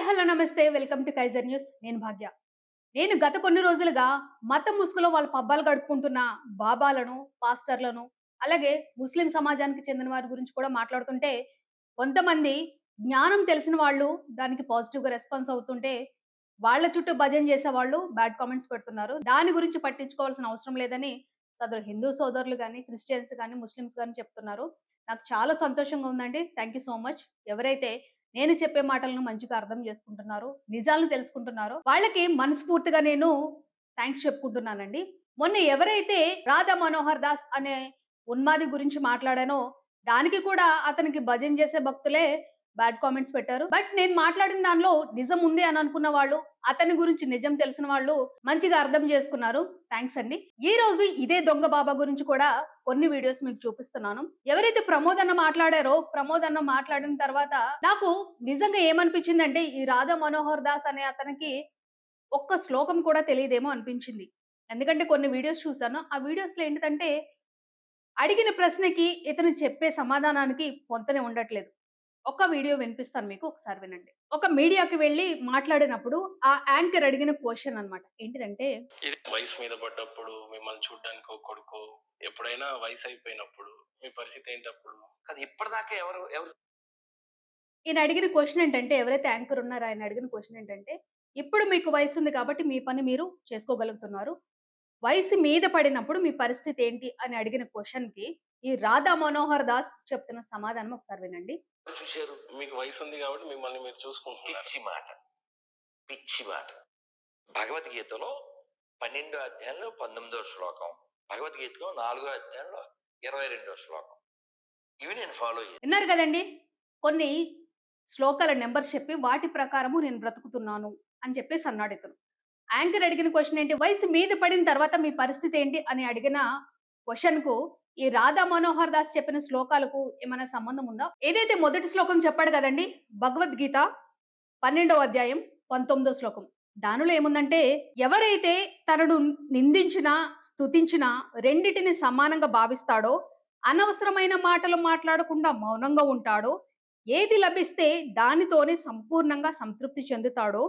Hi hello నమస్తే welcome to Kaiser news. నేను భాగ్య. నేను గత కొన్ని రోజులుగా మతం ముసుగులో వాళ్ళ పబ్బాలు గడుపుకుంటున్న బాబాలను, పాస్టర్లను, అలాగే ముస్లిం సమాజానికి చెందిన వారి గురించి కూడా మాట్లాడుతుంటే, కొంతమంది జ్ఞానం తెలిసిన వాళ్ళు దానికి పాజిటివ్‌గా రెస్పాన్స్ అవుతుంటే, వాళ్ళ చుట్టూ భజన చేసేవాళ్ళు బ్యాడ్ కామెంట్స్ పెడుతున్నారు. దాని గురించి పట్టించుకోవాల్సిన అవసరం లేదని సదరు హిందూ సోదరులు గాని, క్రిస్టియన్స్ గాని, ముస్లిమ్స్ గాని చెప్తున్నారు. నాకు చాలా సంతోషంగా ఉందండి. Thank you so much. ఎవరైతే నేను చెప్పే మాటలను మంచిగా అర్థం చేసుకుంటున్నారో, నిజాలను తెలుసుకుంటున్నారో, వాళ్ళకి మనస్ఫూర్తిగా నేను థాంక్స్ చెప్పుకుంటున్నానండి. మొన్న ఎవరైతే రాధా మనోహర్ దాస్ అనే ఉన్మాది గురించి మాట్లాడానో, దానికి కూడా అతనికి భజన చేసే భక్తులే బ్యాడ్ కామెంట్స్ పెట్టారు. బట్ నేను మాట్లాడిన దానిలో నిజం ఉంది అని అనుకున్న వాళ్ళు, అతని గురించి నిజం తెలిసిన వాళ్ళు మంచిగా అర్థం చేసుకున్నారు. థాంక్స్ అండి. ఈ రోజు ఇదే దొంగ బాబా గురించి కూడా కొన్ని వీడియోస్ మీకు చూపిస్తున్నాను. ఎవరైతే ప్రమోద్ అన్న మాట్లాడారో, ప్రమోద్ అన్న మాట్లాడిన తర్వాత నాకు నిజంగా ఏమనిపించిందంటే, ఈ రాధా మనోహర్ దాస్ అనే అతనికి ఒక్క శ్లోకం కూడా తెలియదేమో అనిపించింది. ఎందుకంటే కొన్ని వీడియోస్ చూసాను. ఆ వీడియోస్‌లో ఏంటిదంటే, అడిగిన ప్రశ్నకి ఇతను చెప్పే సమాధానానికి పొంతనే ఉండట్లేదు. ఒక వీడియో వినిపిస్తాను మీకు. ఒకసారి వినండి. ఒక మీడియాకి వెళ్లి మాట్లాడినప్పుడు ఆ యాంకర్ అడిగిన క్వెషన్ అన్నమాట. ఏంటిదంటే, ఇది వయసు మీద పడ్డప్పుడు, మిమ్మల్ని చూడ్డానికి ఒక కొడుకో, ఎప్పుడైనా వయసు అయిపోయినప్పుడు మీ పరిస్థితి ఏంటప్పుడు? అది ఇప్పటిదాకా ఎవరు ఎవరు ఈయన అడిగిన క్వెషన్ ఏంటంటే, ఎవరైతే యాంకర్ ఉన్నారో ఆయన అడిగిన క్వెషన్ ఏంటంటే, ఇప్పుడు మీకు వయసుంది కాబట్టి మీ పని మీరు చేసుకోగలుగుతున్నారు. వయసు మీద పడినప్పుడు మీ పరిస్థితి ఏంటి అని అడిగిన క్వెషన్‌కి ఈ రాధా మనోహర్ దాస్ చెప్తున్న సమాధానం ఒకసారి వినండి. చూశారు? మీకు వయసు ఉంది కాబట్టి మిమ్మల్ని మీరు చూసుకుంటున్నారు. పిచ్చి మాట. పిచ్చి మాట. భగవద్గీతలో 12 అధ్యాయంలో 19 శ్లోకం. భగవద్గీతలో 4 అధ్యాయంలో 22 శ్లోకం. ఇవి నేను ఫాలో అయ్యాను. విన్నారు కదండీ! కొన్ని శ్లోకాల నంబర్స్ చెప్పి వాటి ప్రకారము నేను బ్రతుకుతున్నాను అని చెప్పేసి అన్నాడు ఇతను. యాంకర్ అడిగిన క్వెషన్ ఏంటి? వయసు మీద పడిన తర్వాత మీ పరిస్థితి ఏంటి అని అడిగిన క్వెషన్‌కు ఈ రాధా మనోహర్ దాస్ చెప్పిన శ్లోకాలకు ఏమైనా సంబంధం ఉందా? ఏదైతే మొదటి శ్లోకం చెప్పాడు కదండీ! భగవద్గీత 12వ అధ్యాయం 19వ శ్లోకం. దానిలో ఏముందంటే, ఎవరైతే తనను నిందించినా, స్తుతించినా రెండిటిని సమానంగా భావిస్తాడో, అనవసరమైన మాటలు మాట్లాడకుండా మౌనంగా ఉంటాడో, ఏది లభిస్తే దానితోనే సంపూర్ణంగా సంతృప్తి చెందుతాడో,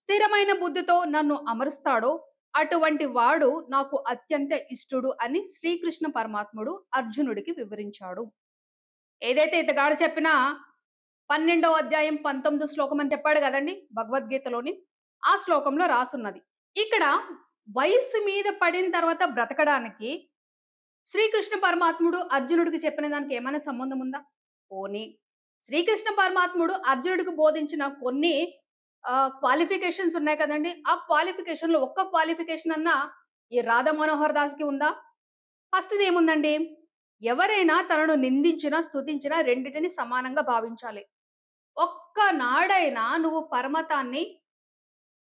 స్థిరమైన బుద్ధితో నన్ను అమరుస్తాడో, అటువంటి వాడు నాకు అత్యంత ఇష్టుడు అని శ్రీకృష్ణ పరమాత్ముడు అర్జునుడికి వివరించాడు. ఏదైతే ఇతగాడు చెప్పిన 12వ అధ్యాయం 19 శ్లోకం అని చెప్పాడు గదండీ! భగవద్గీతలోని. ఆ శ్లోకంలో రాసున్నది. ఇక్కడ వయస్సు మీద పడిన తర్వాత బ్రతకడానికి శ్రీకృష్ణ పరమాత్ముడు అర్జునుడికి చెప్పిన దానికి ఏమైనా సంబంధం ఉందా? పోనీ శ్రీకృష్ణ పరమాత్ముడు అర్జునుడికి బోధించిన కొన్ని క్వాలిఫికేషన్స్ ఉన్నాయి కదండీ! ఆ క్వాలిఫికేషన్‌లో ఒక్క క్వాలిఫికేషన్ అన్నా ఈ రాధా మనోహర్ దాస్‌కి ఉందా? ఫస్ట్‌ది ఏముందండి? ఎవరైనా తనను నిందించినా, స్తుతించినా రెండిటిని సమానంగా భావించాలి. ఒక్కనాడైనా నువ్వు పరమతాన్ని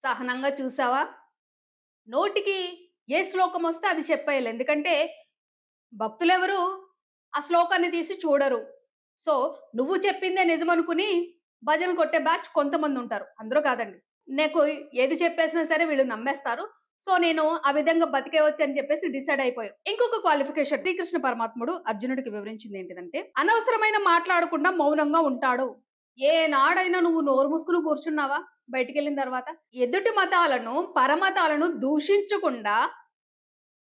సహనంగా చూసావా? నోటికి ఏ శ్లోకమొస్తే అది చెప్పేయాలి. ఎందుకంటే భక్తులెవరు ఆ శ్లోకాన్ని తీసి చూడరు. సో, నువ్వు చెప్పిందే నిజమనుకుని భజన కొట్టే బ్యాచ్ కొంతమందుంటారు. అందరూ కాదండి. నాకు ఏది చెప్పేసినా సరే వీళ్ళు నమ్మేస్తారు. సో, నేను ఆ విధంగా బతికేయొచ్చని చెప్పేసి డిసైడ్ అయిపోయావు. ఇంకొక క్వాలిఫికేషన్ శ్రీకృష్ణ పరమాత్ముడు అర్జునుడికి వివరించిందేంటిదంటే, అనవసరమైన మాట్లాడకుండా మౌనంగా ఉంటాడు. ఏనాడైనా నువ్వు నోరు మూసుకొని కూర్చున్నావా బయటికెళ్ళిన తర్వాత? ఎదుటి మతాలను, పరమతాలను దూషించకుండా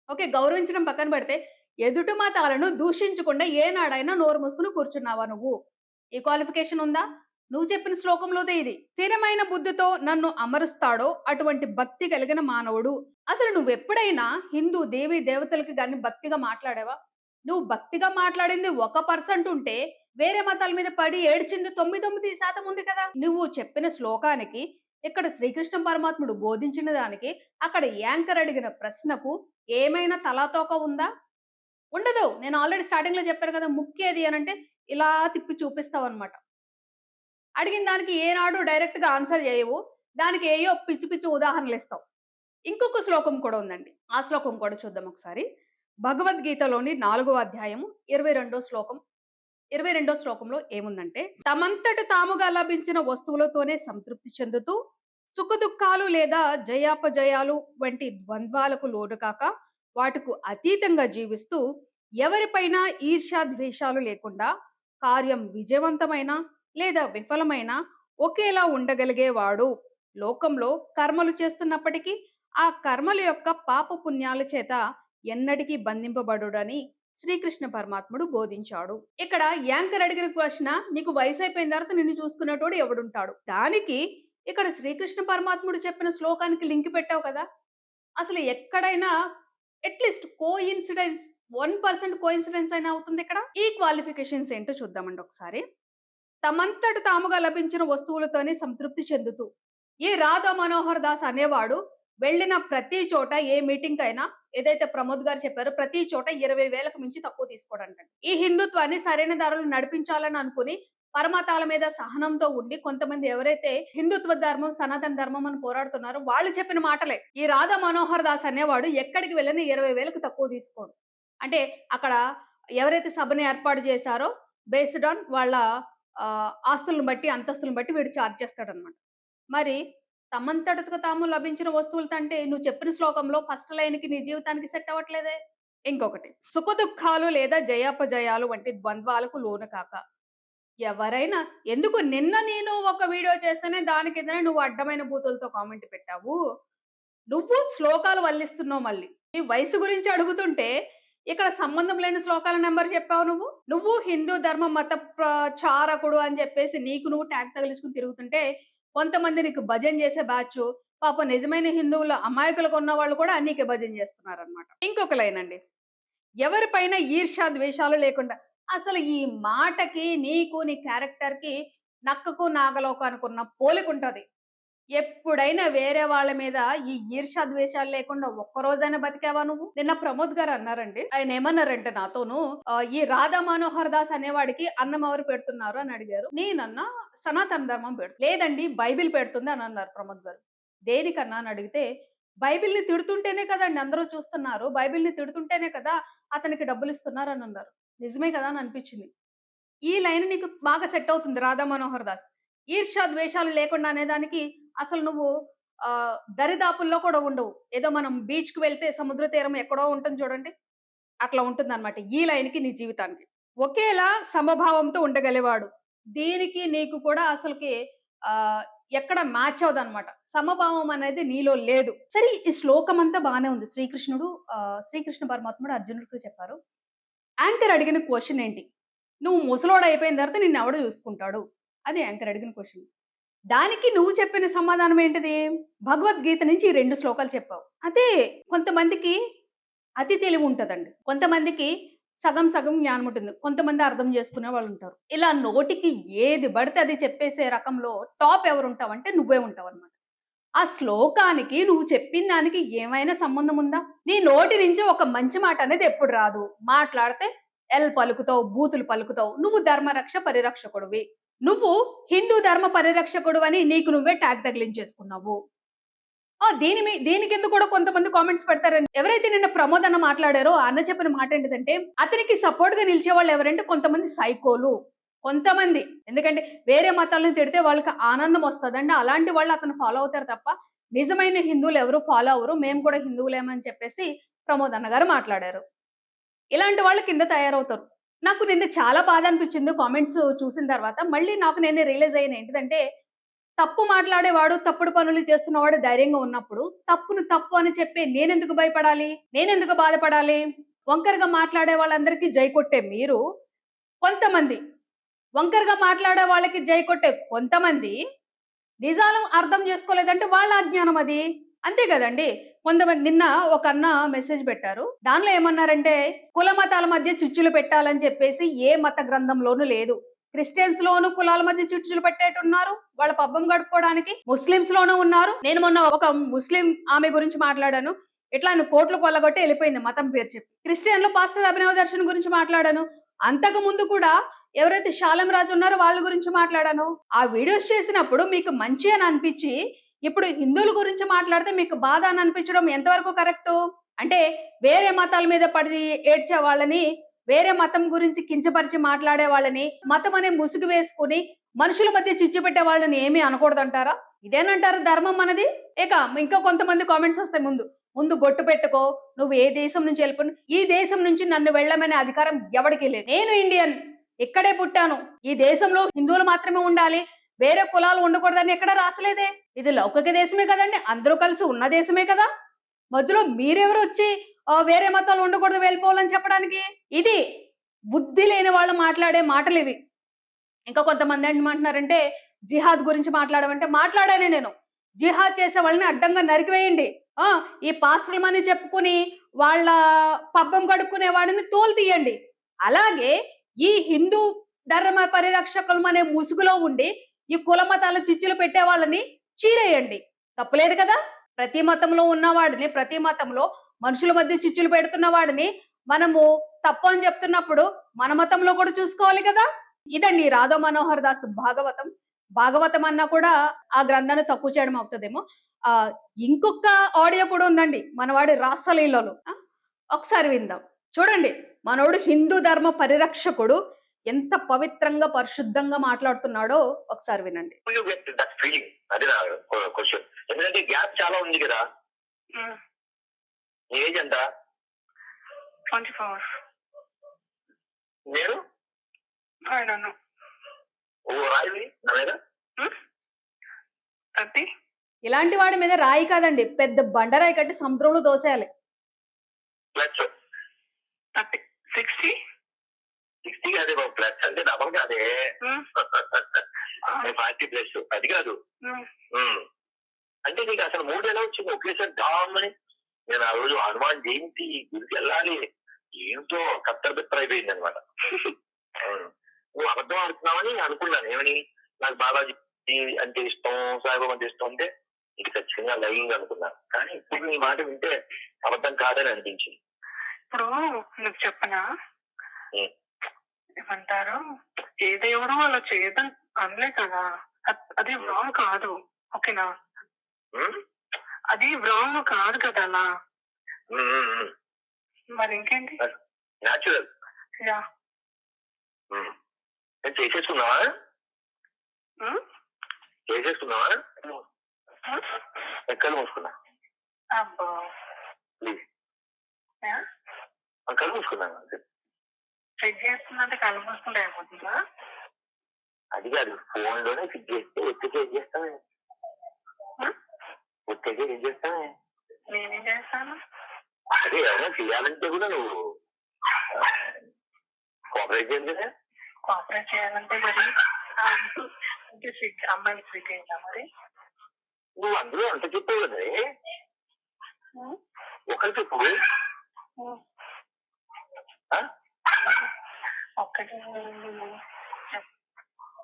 ఓకే. గౌరవించడం పక్కన పెడితే, ఎదుటి మతాలను దూషించకుండా ఏనాడైనా నోరు మూసుకొని కూర్చున్నావా నువ్వు? ఈ క్వాలిఫికేషన్ ఉందా? నువ్వు చెప్పిన శ్లోకంలోదే ఇది. స్థిరమైన బుద్ధితో నన్ను అమరుస్తాడో అటువంటి భక్తి కలిగిన మానవుడు. అసలు నువ్వెప్పుడైనా హిందూ దేవీ దేవతలకి గాని భక్తిగా మాట్లాడావా? నువ్వు భక్తిగా మాట్లాడింది 1% ఉంటే, వేరే మతాల మీద పడి ఏడ్చింది 99% ఉంది కదా! నువ్వు చెప్పిన శ్లోకానికి, ఇక్కడ శ్రీకృష్ణ పరమాత్ముడు బోధించిన దానికి, అక్కడ యాంకర్ అడిగిన ప్రశ్నకు ఏమైనా తలాతోక ఉందా? ఉండదు. నేను ఆల్రెడీ స్టార్టింగ్‌లో చెప్పాను కదా! ముక్కేది అనంటే ఇలా తిప్పి చూపిస్తావన్నమాట. అడిగిన దానికి ఏనాడు డైరెక్ట్‌గా ఆన్సర్ చేయవు. దానికి ఏయో పిచ్చి పిచ్చి ఉదాహరణలిస్తావు. ఇంకొక శ్లోకం కూడా ఉందండి. ఆ శ్లోకం కూడా చూద్దాం ఒకసారి. భగవద్గీతలోని 4వ అధ్యాయము 22 శ్లోకం. 22 శ్లోకంలో ఏముందంటే, తమంతట తాముగా లభించిన వస్తువులతోనే సంతృప్తి చెందుతూ, సుఖదుఖాలు లేదా జయాపజయాలు వంటి ద్వంద్వాలకు లోనుకాక, వాటికు అతీతంగా జీవిస్తూ, ఎవరిపైనా ఈర్ష్య, ద్వేషాలు లేకుండా, కార్యం విజయవంతమైన లేదా విఫలమైన ఒకేలా ఉండగలిగేవాడు. లోకంలో కర్మలు చేస్తున్నప్పటికీ ఆ కర్మల యొక్క పాప పుణ్యాల చేత ఎన్నటికీ బంధింపబడుడని శ్రీకృష్ణ పరమాత్ముడు బోధించాడు. ఇక్కడ యాంకర్ అడిగిన క్వశ్చన్, నీకు వయసు అయిపోయిన తర్వాత నిన్ను చూసుకునేటోడు ఎవడుంటాడు? దానికి ఇక్కడ శ్రీకృష్ణ పరమాత్ముడు చెప్పిన శ్లోకానికి లింక్ పెట్టావు కదా. అసలు ఎక్కడైనా అట్లీస్ట్ కోఇన్సిడెన్స్ 1% కోఇన్సిడెన్స్ అయినా అవుతుంది ఇక్కడ. ఈ క్వాలిఫికేషన్స్ ఏంటో చూద్దామండి ఒకసారి. తమంతట తాముగా లభించిన వస్తువులతోనే సంతృప్తి చెందుతూ ఈ రాధా మనోహర్ దాస్ అనేవాడు వెళ్ళిన ప్రతి చోట, ఏ మీటింగ్ అయినా ఏదైతే ప్రమోద్ గారు చెప్పారో ప్రతి చోట 20,000కు మించి తక్కువ తీసుకోవడంట. ఈ హిందుత్వాన్ని సరైన దారులు నడిపించాలని అనుకుని పరమతాల మీద సహనంతో ఉండి కొంతమంది ఎవరైతే హిందుత్వ ధర్మం, సనాతన ధర్మం అని పోరాడుతున్నారో వాళ్ళు చెప్పిన మాటలే. ఈ రాధా మనోహర్ దాస్ అనేవాడు ఎక్కడికి వెళ్ళినా 20,000కు తక్కువ తీసుకోడు. అంటే అక్కడ ఎవరైతే సభని ఏర్పాటు చేశారో బేస్డ్ ఆన్ వాళ్ళ ఆస్తులను బట్టి, అంతస్తులను బట్టి వీడు చార్జ్ చేస్తాడనమాట. మరి తమంతటకు తాము లభించిన వస్తువులతో అంటే నువ్వు చెప్పిన శ్లోకంలో ఫస్ట్ లైన్‌కి నీ జీవితానికి సెట్ అవ్వట్లేదే. ఇంకొకటి, సుఖదుఖాలు లేదా జయాపజయాలు వంటి ద్వంద్వాలకు లోను కాక ఎవరైనా ఎందుకు నిన్న నేను ఒక వీడియో చేస్తేనే దాని కిందనే నువ్వు అడ్డమైన బూతులతో కామెంట్ పెట్టావు. నువ్వు శ్లోకాలు వల్లిస్తున్నావు మళ్ళీ. నీ వయసు గురించి అడుగుతుంటే ఇక్కడ సంబంధం లేని శ్లోకాల నెంబర్ చెప్పావు నువ్వు. నువ్వు హిందూ ధర్మ మత ప్రచారకుడు అని చెప్పేసి నీకు నువ్వు ట్యాగ్ తగిలించుకుని తిరుగుతుంటే కొంతమంది నీకు భజన చేసే బ్యాచ్, పాపం నిజమైన హిందువుల అమాయకులకు ఉన్న వాళ్ళు కూడా నీకే భజన చేస్తున్నారనమాట. ఇంకొక లైన్ అండి, ఎవరిపైన ఈర్ష్య ద్వేషాలు లేకుండా. అసలు ఈ మాటకి నీకు నీ క్యారెక్టర్ కి నక్కకు నాగలోకానికి ఉన్న పోలిక ఉంటది. ఎప్పుడైనా వేరే వాళ్ళ మీద ఈ ఈర్ష్య ద్వేషాలు లేకుండా ఒక్క రోజైనా బతికావా నువ్వు? నిన్న ప్రమోద్ గారు అన్నారండి, ఆయన ఏమన్నారంటే నాతోను, ఈ రాధా మనోహర్ దాస్ అనేవాడికి అన్నం ఎవరు పెడుతున్నారు అని అడిగారు. నేనన్నా సనాతన ధర్మం లేదండి బైబిల్ పెడుతుంది అని అన్నారు ప్రమోద్ గారు. దేనికన్నా అని అడిగితే, బైబిల్ని తిడుతుంటేనే కదండి అందరూ చూస్తున్నారు, బైబిల్ని తిడుతుంటేనే కదా అతనికి డబ్బులు ఇస్తున్నారు అని అన్నారు. నిజమే కదా అని అనిపించింది. ఈ లైన్ నీకు బాగా సెట్ అవుతుంది రాధా మనోహర్ దాస్. ఈర్ష్య ద్వేషాలు లేకుండా అనేదానికి అసలు నువ్వు దరిదాపుల్లో కూడా ఉండవు. ఏదో మనం బీచ్‌కి వెళ్తే సముద్ర తీరం ఎక్కడో ఉంటుంది చూడండి, అట్లా ఉంటుందన్నమాట ఈ లైన్‌కి నీ జీవితానికి. ఒకేలా సమభావంతో ఉండగలిగేవాడు. దీనికి నీకు కూడా అసలుకి ఎక్కడ మ్యాచ్ అవ్వదన్నమాట. సమభావం అనేది నీలో లేదు. సరే, ఈ శ్లోకం అంతా బానే ఉంది. శ్రీకృష్ణ పరమాత్ముడు అర్జునుడికి చెప్పారు. యాంకర్ అడిగిన క్వశ్చన్ ఏంటి? నువ్వు ముసలోడు అయిపోయిన తర్వాత నిన్నెవడు చూసుకుంటాడు? అది యాంకర్ అడిగిన క్వశ్చన్. దానికి నువ్వు చెప్పిన సమాధానం ఏంటిది? భగవద్గీత నుంచి ఈ 2 శ్లోకాలు చెప్పావు. అదే కొంతమందికి అతి తెలివి ఉంటదండి. కొంతమందికి సగం సగం జ్ఞానం ఉంటుంది. కొంతమంది అర్థం చేసుకునే వాళ్ళు ఉంటారు. ఇలా నోటికి ఏది పడితే అది చెప్పేసే రకంలో టాప్ ఎవరు ఉంటావంటే నువ్వే ఉంటావన్నమాట. ఆ శ్లోకానికి నువ్వు చెప్పిన దానికి ఏమైనా సంబంధం ఉందా? నీ నోటి నుంచి ఒక మంచి మాట అనేది ఎప్పుడు రాదు. మాట్లాడితే ఎల్ పలుకుతావు, బూతులు పలుకుతావు. నువ్వు ధర్మరక్ష పరిరక్షకుడివి. నువ్వు హిందూ ధర్మ పరిరక్షకుడు అని నీకు నువ్వే ట్యాగ్ తగిలించేసుకున్నావు. దీనికెందుకు కూడా కొంతమంది కామెంట్స్ పెడతారని. ఎవరైతే నిన్న ప్రమోద్ అన్న మాట్లాడారో అన్న చెప్పిన మాట ఏంటిదంటే, అతనికి సపోర్ట్ గా నిలిచే వాళ్ళు ఎవరంటే కొంతమంది సైకోలు, కొంతమంది. ఎందుకంటే వేరే మతాలను తిడితే వాళ్ళకి ఆనందం వస్తుందండి. అలాంటి వాళ్ళు అతను ఫాలో అవుతారు తప్ప నిజమైన హిందువులు ఎవరు ఫాలో అవరు. మేము కూడా హిందువులేమని చెప్పేసి ప్రమోద్ అన్న గారు మాట్లాడారు. ఇలాంటి వాళ్ళు కింద తయారవుతారు. నాకు నిన్న చాలా బాధ అనిపించింది కామెంట్స్ చూసిన తర్వాత. మళ్ళీ నాకు నేనే రియలైజ్ అయ్యాను ఏంటిదంటే, తప్పు మాట్లాడేవాడు, తప్పుడు పనులు చేస్తున్నవాడు ధైర్యంగా ఉన్నప్పుడు తప్పును తప్పు అని చెప్పి నేనెందుకు భయపడాలి? నేనెందుకు బాధపడాలి? వంకరగా మాట్లాడే వాళ్ళందరికీ జై కొట్టే మీరు, కొంతమంది వంకరగా మాట్లాడే వాళ్ళకి జై కొట్టే కొంతమంది నిజాలు అర్థం చేసుకోలేదంటే వాళ్ళ అజ్ఞానం అది. అంతే కదండి. కొంతమంది నిన్న ఒక అన్న మెసేజ్ పెట్టారు. దానిలో ఏమన్నారంటే, కుల మతాల మధ్య చిచ్చులు పెట్టాలని చెప్పేసి ఏ మత గ్రంథంలోనూ లేదు. క్రిస్టియన్స్ లోను కులాల మధ్య చిచ్చులు పెట్టేట్టున్నారు వాళ్ళ పబ్బం గడుపుకోవడానికి. ముస్లిమ్స్ లోనూ ఉన్నారు. నేను మొన్న ఒక ముస్లిం ఆమె గురించి మాట్లాడాను. ఇట్లా కోట్లు కొల్లగొట్టి వెళ్ళిపోయింది మతం పేరు చెప్పి. క్రిస్టియన్ లో పాస్టర్ అభినవ్ దర్శన్ గురించి మాట్లాడాను. అంతకు ముందు కూడా ఎవరైతే శాలం రాజు ఉన్నారో వాళ్ళ గురించి మాట్లాడాను. ఆ వీడియోస్ చేసినప్పుడు మీకు మంచి అని అనిపించి ఇప్పుడు హిందువుల గురించి మాట్లాడితే మీకు బాధ అని అనిపించడం ఎంతవరకు కరెక్ట్? అంటే వేరే మతాల మీద పడి ఏడ్చే వాళ్ళని, వేరే మతం గురించి కించపరిచి మాట్లాడే వాళ్ళని, మతం అనే ముసుగు వేసుకుని మనుషుల మధ్య చిచ్చు పెట్టే వాళ్ళని ఏమీ అనకూడదంటారా? ఇదేనంటారా ధర్మం అనేది? ఇంకా కొంతమంది కామెంట్స్ వస్తాయి. ముందు బొట్టు పెట్టుకో, నువ్వు ఏ దేశం నుంచి వెళ్ళిపో, ఈ దేశం నుంచి నన్ను వెళ్ళమనే అధికారం ఎవరికి లేదు. నేను ఇండియన్, ఇక్కడే పుట్టాను. ఈ దేశంలో హిందువులు మాత్రమే ఉండాలి, వేరే కులాలు ఉండకూడదని ఎక్కడ రాసలేదే. ఇది లౌకిక దేశమే కదండి, అందరూ కలిసి ఉన్న దేశమే కదా. మధ్యలో మీరెవరు వచ్చి వేరే మతాలు ఉండకూడదు వెళ్ళిపోవాలని చెప్పడానికి? ఇది బుద్ధి లేని వాళ్ళు మాట్లాడే మాటలు ఇవి. ఇంకా కొంతమంది ఏమంటున్నారంటే జిహాద్ గురించి మాట్లాడమంటే మాట్లాడానే నేను. జిహాద్ చేసే వాళ్ళని అడ్డంగా నరికివేయండి. ఈ పాస్టర్లమని చెప్పుకుని వాళ్ళ పబ్బం గడుక్కునే వాడిని తోలు తీయండి. అలాగే ఈ హిందూ ధర్మ పరిరక్షకులమనే ముసుగులో ఉండి ఈ కుల మతాల చిచ్చులు పెట్టే వాళ్ళని చీరేయండి. తప్పులేదు కదా. ప్రతి మతంలో ఉన్న వాడిని, ప్రతి మతంలో మనుషుల మధ్య చిచ్చులు పెడుతున్న వాడిని మనము తప్పు అని చెప్తున్నప్పుడు మన మతంలో కూడా చూసుకోవాలి కదా. ఇదండి రాధా మనోహర్ దాస్ భాగవతం. భాగవతం అన్నా కూడా ఆ గ్రంథాన్ని తక్కువ చేయడం అవుతుందేమో. ఇంకొక ఆడియో కూడా ఉందండి, మనవాడి రాసలీలలు. ఒకసారి విందాం. చూడండి, మనోడు హిందూ ధర్మ పరిరక్షకుడు ఎంత పవిత్రంగా పరిశుద్ధంగా మాట్లాడుతున్నాడో ఒకసారి వినండి. అది నా క్వశ్చన్. ఎందుకంటే గ్యాప్ చాలా ఉంది కదా. నీ ఏజ్ ఎంత? 24. నేను I don't know. ఓ రాయి నా మీద 30. ఇలాంటి వాడి మీద రాయి కాదండి, పెద్ద బండరాయి కట్టి సముద్రంలో దోసేయాలి. ప్లస్ 30. 60. 60 కాదే బాబు, ప్లస్ అంటే డబల్ కాదే. 40 ప్లస్ అది కాదు. అంటే నీకు అసలు మూడు ఎలా వచ్చింది ఒకేసారి డామని? నేను ఆ రోజు హనుమాన్ జయంతి గురికి వెళ్ళాలి, ఏంటో కత్తర్ అయిపోయింది అనమాట. నువ్వు అబద్ధం ఆడుతున్నావని అనుకున్నాను. ఏమని, నాకు బాబాజీ అంటే ఇష్టం, సాయిబాబా అంటే ఇష్టం అంటే ఇది ఖచ్చితంగా లైంగ్ అనుకున్నాను. కానీ ఇప్పుడు నీ మాట వింటే అబద్ధం కాదని అనిపించింది. ఇప్పుడు నీకు చెప్పనా, ఏమంటారు, ఏ దేవుడు అలా చేయడం అనలే కదా. అది రాంగ్ కాదు, ఓకేనా? అది రాంగ్ కాదు కదా అలా. మరి ఇంకేంటి? న్యాచురల్. యా. చేసేసుకున్నావా? చేసేసుకున్నావా? ఎక్కడ మూసుకున్నా? అబ్బో. Please yeah. కళ్ళు మూసుకున్నాను. చెక్ చేస్తున్నట్టు కళ్ళు మూసుకుంటే అయిపోతుందా? అది కాదు, ఫోన్ లోనే ఫిట్ చేస్తే ఒత్తికే ఏం చేస్తామే? ఒత్తికే ఏం చేస్తామే? నేనేం చేస్తాను? అదే ఏమైనా చేయాలంటే కూడా నువ్వు కోఆపరేట్ చేయాలి కదా. కోఆపరేట్ చేయాలంటే మరి అంటే అమ్మాయిని స్వీట్ అయిందా మరి? నువ్వు అందులో అంత చెప్పావు కదా, ఒకరు చెప్పు. ఒక్కటి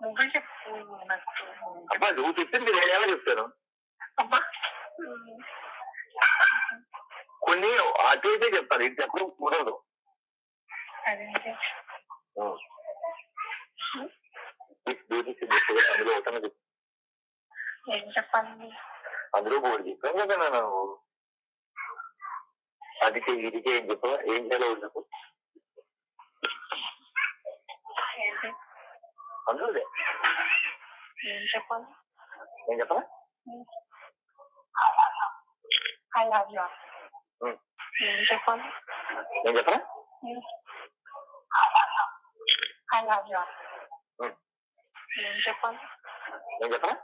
నువ్వే చెప్పు. అబ్బా నువ్వు చెప్పింది నేను ఎలా చెప్తాను? అబ్బా కొన్ని అటు ఇటే చెప్తాను, ఇది చెప్పడం కుదరదు. అదేంటి? అందులో ఒకటనే చెప్పు. ఏం చెప్పాలి? అందులో బోర్డు చెప్పాను కదా నువ్వు. అది ఇదికే ఏం చెప్పవా? ఏం చేయాలో చెప్పు. ఏంటి అందులో ఏం చెప్పాలి? ఏం చెప్పరా? I love you. ఏం చెప్పాలి? ఏం చెప్పరా? I love you. ఏం చెప్పాలి? ఏం చెప్పరా?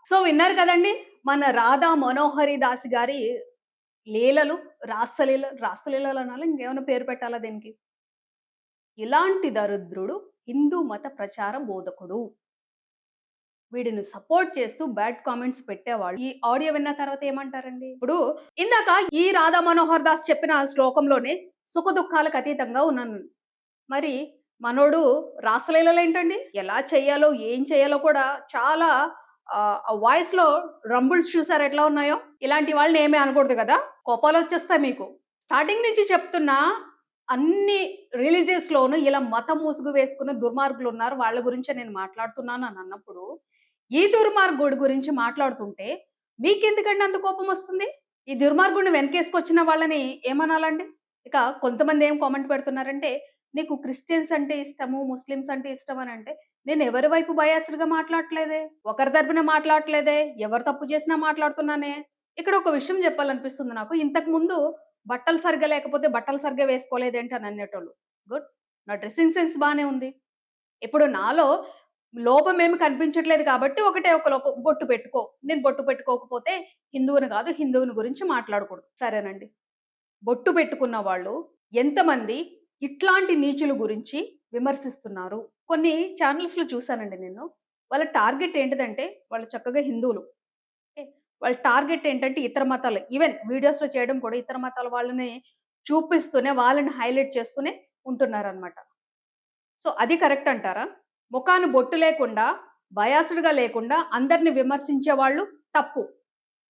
సో విన్నారు కదండి, మన రాధా మనోహరి దాస్ గారి లీలలు. రాసలీలలు అనాలి, ఇంకేమైనా పేరు పెట్టాలా దీనికి? ఇలాంటి దరిద్రుడు హిందూ మత ప్రచార బోధకుడు. వీడిని సపోర్ట్ చేస్తూ బ్యాడ్ కామెంట్స్ పెట్టేవాళ్ళు ఈ ఆడియో విన్న తర్వాత ఏమంటారండి? ఇప్పుడు ఇందాక ఈ రాధా మనోహర్ దాస్ చెప్పిన శ్లోకంలోనే సుఖ దుఃఖాలకు అతీతంగా ఉన్నాను. మరి మనోడు రాసలీలలు ఏంటండి? ఎలా చెయ్యాలో ఏం చేయాలో కూడా చాలా వాయిస్ లో రంబుల్స్ చూసారు ఎట్లా ఉన్నాయో. ఇలాంటి వాళ్ళని ఏమీ అనకూడదు కదా, కోపాలు వచ్చేస్తాయి మీకు. స్టార్టింగ్ నుంచి చెప్తున్నా, అన్ని రిలీజియస్ లోను ఇలా మతం ముసుగు వేసుకున్న దుర్మార్గులు ఉన్నారు, వాళ్ళ గురించే నేను మాట్లాడుతున్నాను అని అన్నప్పుడు ఈ దుర్మార్గుడి గురించి మాట్లాడుతుంటే మీకెందుకండి అంత కోపం వస్తుంది? ఈ దుర్మార్గుడిని వెనకేసుకొచ్చిన వాళ్ళని ఏమనాలండి? ఇక కొంతమంది ఏం కామెంట్ పెడుతున్నారంటే, నీకు క్రిస్టియన్స్ అంటే ఇష్టము, ముస్లిమ్స్ అంటే ఇష్టం అని. అంటే నేను ఎవరి వైపు బయాస్డ్గా మాట్లాడట్లేదే, ఒకరి తరపున మాట్లాడట్లేదే, ఎవరు తప్పు చేసినా మాట్లాడుతున్నానే. ఇక్కడ ఒక విషయం చెప్పాలనిపిస్తుంది నాకు. ఇంతకు ముందు బట్టలు సరిగ్గా లేకపోతే బట్టలు సరిగ్గా వేసుకోలేదేంటి అని అనేటోళ్ళు. గుడ్, నా డ్రెస్సింగ్ సెన్స్ బాగానే ఉంది. ఇప్పుడు నాలో లోపం ఏమి కనిపించట్లేదు కాబట్టి ఒకటే ఒక లోపం, బొట్టు పెట్టుకో. నేను బొట్టు పెట్టుకోకపోతే హిందువుని కాదు, హిందువుని గురించి మాట్లాడకూడదు. సరేనండి. బొట్టు పెట్టుకున్న వాళ్ళు ఎంతమంది ఇట్లాంటి నీచుల గురించి విమర్శిస్తున్నారు? కొన్ని ఛానల్స్‌లో చూసానండి నేను. వాళ్ళ టార్గెట్ ఏంటిదంటే, వాళ్ళు చక్కగా హిందువులు. ఓకే. వాళ్ళ టార్గెట్ ఏంటంటే ఇతర మతాలు. ఈవెన్ వీడియోస్‌లో చేయడం కూడా ఇతర మతాల వాళ్ళని చూపిస్తూనే, వాళ్ళని హైలైట్ చేస్తూనే ఉంటున్నారనమాట. సో, అది కరెక్ట్ అంటారా? మొఖాన బొట్టు లేకుండా, బయాస్డ్‌గా లేకుండా అందరిని విమర్శించే వాళ్ళు తప్పు.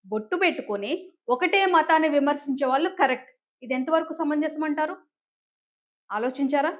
బొట్టు పెట్టుకొని ఒకటే మతాన్ని విమర్శించే వాళ్ళు కరెక్ట్. ఇది ఎంతవరకు సమంజసం అంటారు? ఆలోచించారా?